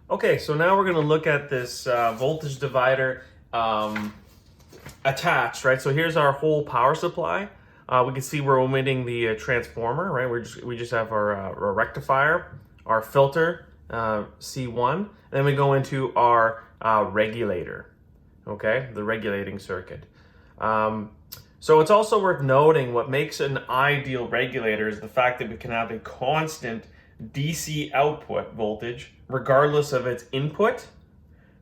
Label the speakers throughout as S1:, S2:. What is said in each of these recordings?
S1: Okay, so now we're going to look at this voltage divider attached, right? So here's our whole power supply. We can see we're omitting the transformer, right? We just have our rectifier, our filter, C1, and then we go into our regulator, okay? The regulating circuit. So it's also worth noting what makes an ideal regulator is the fact that we can have a constant DC output voltage regardless of its input,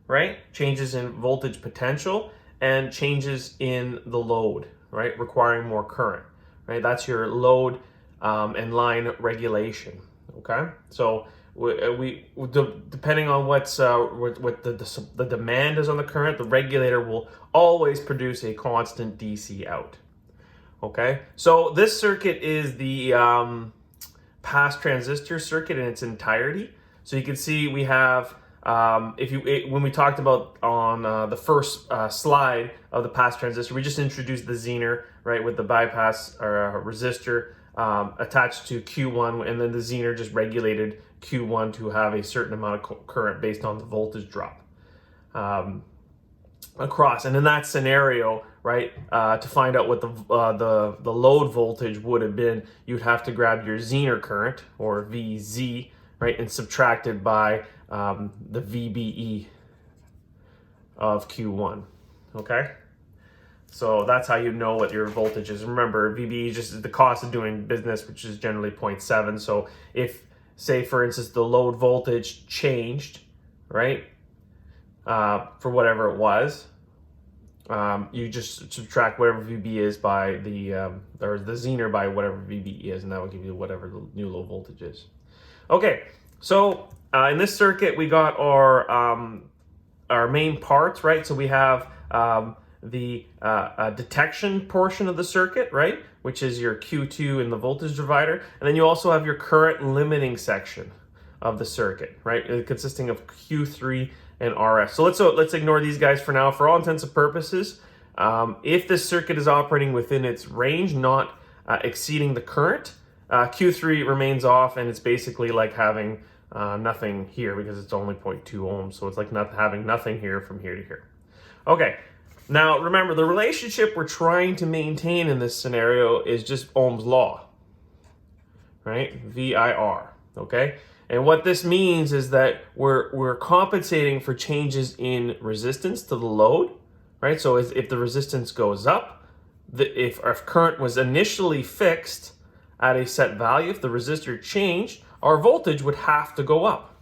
S1: right? Changes in voltage potential and changes in the load, right? Requiring more current, right? That's your load and line regulation, okay? So depending on what the demand is on the current, the regulator will always produce a constant DC out. Okay, so this circuit is the pass transistor circuit in its entirety. So you can see we have when we talked about on the first slide of the pass transistor, we just introduced the Zener, right, with the bypass or resistor attached to Q1, and then the Zener just regulated Q1 to have a certain amount of current based on the voltage drop across. And in that scenario, right, to find out what the load voltage would have been, you'd have to grab your Zener current, or VZ, right, and subtract it by the VBE of Q1, okay? So that's how you know what your voltage is. Remember, VBE is just the cost of doing business, which is generally 0.7. So if, say, for instance, the load voltage changed, right, for whatever it was, you just subtract whatever VB is by the Zener by whatever VB is, and that will give you whatever the new low voltage is. Okay, so in this circuit we got our main parts, right? So we have the detection portion of the circuit, right, which is your Q2 and the voltage divider, and then you also have your current limiting section of the circuit, right, consisting of Q3 and RS. So let's ignore these guys for now. For all intents and purposes, if this circuit is operating within its range, not exceeding the current, Q3 remains off, and it's basically like having nothing here because it's only 0.2 ohms. So it's like not having nothing here from here to here. Okay, now remember the relationship we're trying to maintain in this scenario is just Ohm's law, right? VIR, okay? And what this means is that we're compensating for changes in resistance to the load, right? So if the resistance goes up, if current was initially fixed at a set value, if the resistor changed, our voltage would have to go up,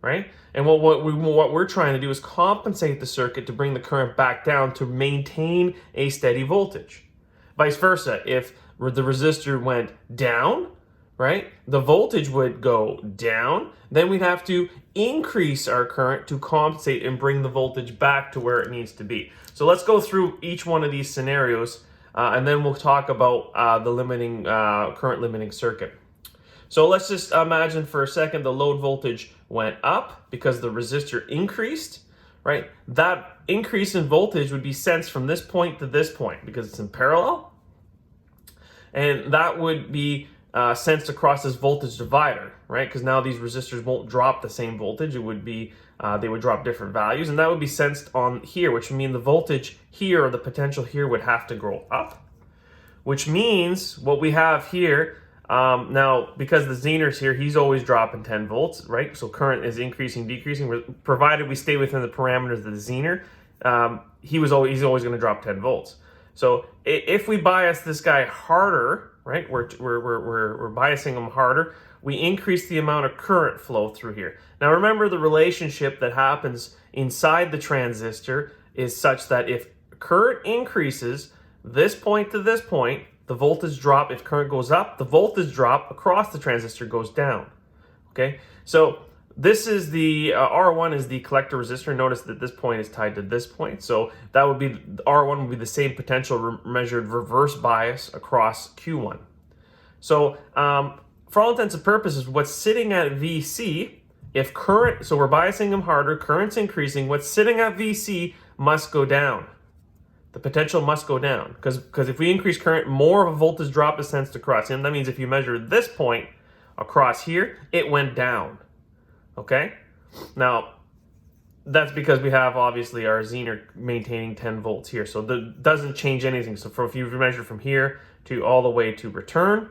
S1: right? And what we're trying to do is compensate the circuit to bring the current back down to maintain a steady voltage. Vice versa, if the resistor went down, right, the voltage would go down, then we'd have to increase our current to compensate and bring the voltage back to where it needs to be. So let's go through each one of these scenarios, and then we'll talk about the current limiting circuit. So let's just imagine for a second the load voltage went up because the resistor increased, right? That increase in voltage would be sensed from this point to this point because it's in parallel, and that would be sensed across this voltage divider, right? Because now these resistors won't drop the same voltage. It would be, they would drop different values, and that would be sensed on here, which would mean the voltage here, or the potential here, would have to go up, which means what we have here, now because the Zener's here, he's always dropping 10 volts, right? So current is increasing, decreasing, provided we stay within the parameters of the Zener. He's always going to drop 10 volts. So if we bias this guy harder, right, we're biasing them harder, we increase the amount of current flow through here. Now remember, the relationship that happens inside the transistor is such that if current increases this point to this point, the voltage drop. If current goes up, the voltage drop across the transistor goes down. Okay, so this is the R1 is the collector resistor. Notice that this point is tied to this point, so that would be R1 would be the same potential measured reverse bias across Q1. So for all intents and purposes, what's sitting at VC, if current, so we're biasing them harder, current's increasing, what's sitting at VC must go down. The potential must go down because if we increase current, more of a voltage drop is sensed across him. That means if you measure this point across here, it went down. Okay? Now, that's because we have obviously our Zener maintaining 10 volts here. So that doesn't change anything. So if you measure from here to all the way to return,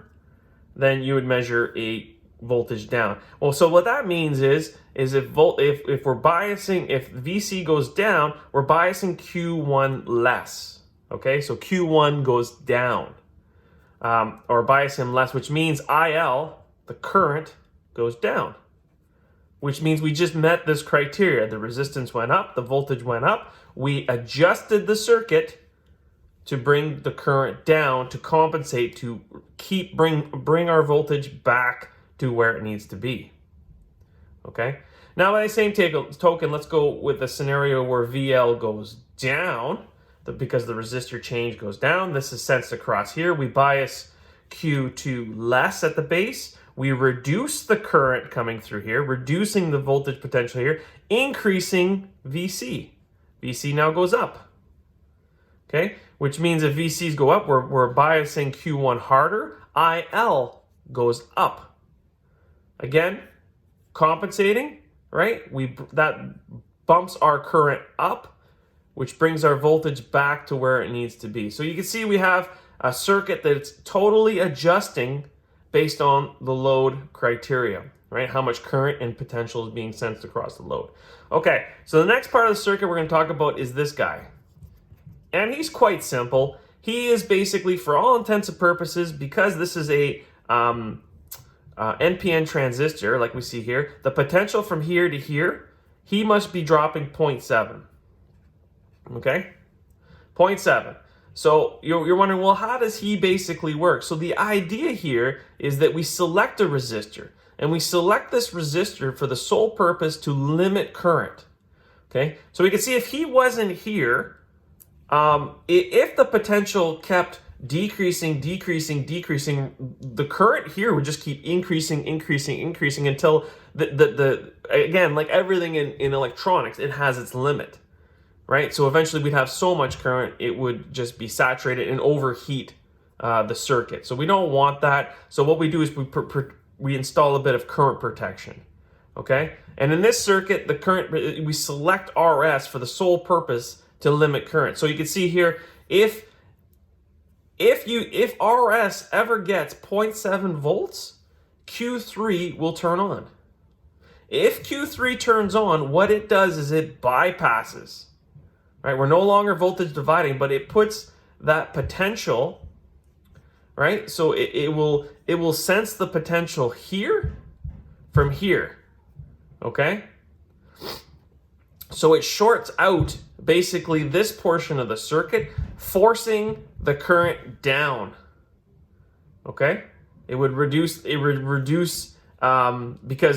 S1: then you would measure a voltage down. Well, so what that means is if we're biasing, if VC goes down, we're biasing Q1 less. Okay, so Q1 goes down, or biasing less, which means IL, the current, goes down. Which means we just met this criteria. The resistance went up, the voltage went up. We adjusted the circuit to bring the current down to compensate, to bring our voltage back to where it needs to be. Okay? Now, by the same token, let's go with a scenario where VL goes down because the resistor change goes down. This is sensed across here. We bias Q2 less at the base. We reduce the current coming through here, reducing the voltage potential here, increasing VC. VC now goes up. Okay? Which means if VCs go up, we're biasing Q1 harder. IL goes up. Again, compensating, right? That bumps our current up, which brings our voltage back to where it needs to be. So you can see we have a circuit that's totally adjusting based on the load criteria, right? How much current and potential is being sensed across the load. Okay, so the next part of the circuit we're going to talk about is this guy. And he's quite simple. He is basically, for all intents and purposes, because this is a NPN transistor, like we see here, the potential from here to here, he must be dropping 0.7. Okay? 0.7. So you're wondering, well, how does he basically work? So the idea here is that we select a resistor, and we select this resistor for the sole purpose to limit current. Okay? So we can see if he wasn't here, if the potential kept decreasing, the current here would just keep increasing until again, like everything in electronics, it has its limit. Right? So eventually we'd have so much current, it would just be saturated and overheat the circuit. So we don't want that. So what we do is we install a bit of current protection. Okay? And in this circuit, the current, we select RS for the sole purpose to limit current. So you can see here, if RS ever gets 0.7 volts, Q3 will turn on. If Q3 turns on, what it does is it bypasses. Right? We're no longer voltage dividing, but it puts that potential, right? So it will sense the potential here from here. Okay? So it shorts out basically this portion of the circuit, forcing the current down. Okay? It would reduce because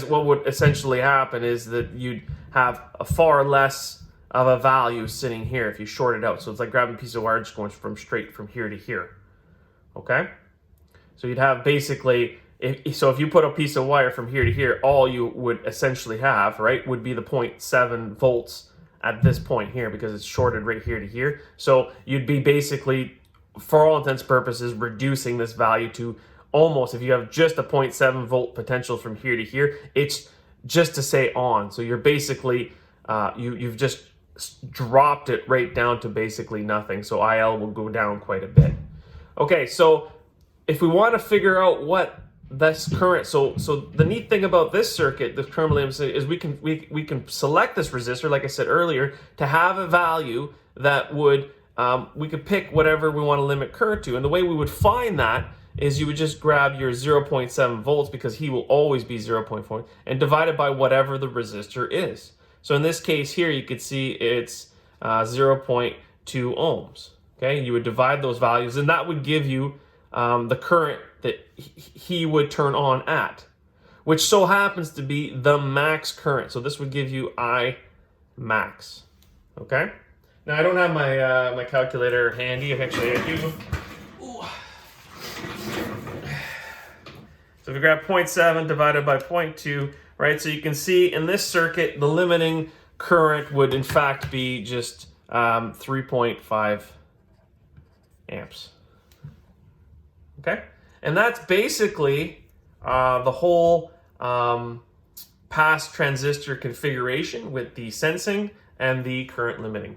S1: what would essentially happen is that you'd have a far less of a value sitting here if you short it out. So it's like grabbing a piece of wire just going straight from here to here. Okay? So you'd have basically, if you put a piece of wire from here to here, all you would essentially have, right, would be the 0.7 volts at this point here because it's shorted right here to here. So you'd be basically, for all intents and purposes, reducing this value to almost, if you have just a 0.7 volt potential from here to here, it's just to say on. So you're basically, you've just dropped it right down to basically nothing. So IL will go down quite a bit. Okay, so if we want to figure out what this current, so the neat thing about this circuit, the current limit, is we can select this resistor, like I said earlier, to have a value that would, we could pick whatever we want to limit current to. And the way we would find that is you would just grab your 0.7 volts, because he will always be 0.4, and divide it by whatever the resistor is. So in this case here, you could see it's 0.2 ohms. Okay, you would divide those values, and that would give you the current that he would turn on at, which so happens to be the max current. So this would give you I max. Okay. Now I don't have my my calculator handy. Actually, I do. Ooh. So if we grab 0.7 divided by 0.2. Right, so you can see in this circuit, the limiting current would in fact be just 3.5 amps. Okay, and that's basically the whole pass transistor configuration with the sensing and the current limiting.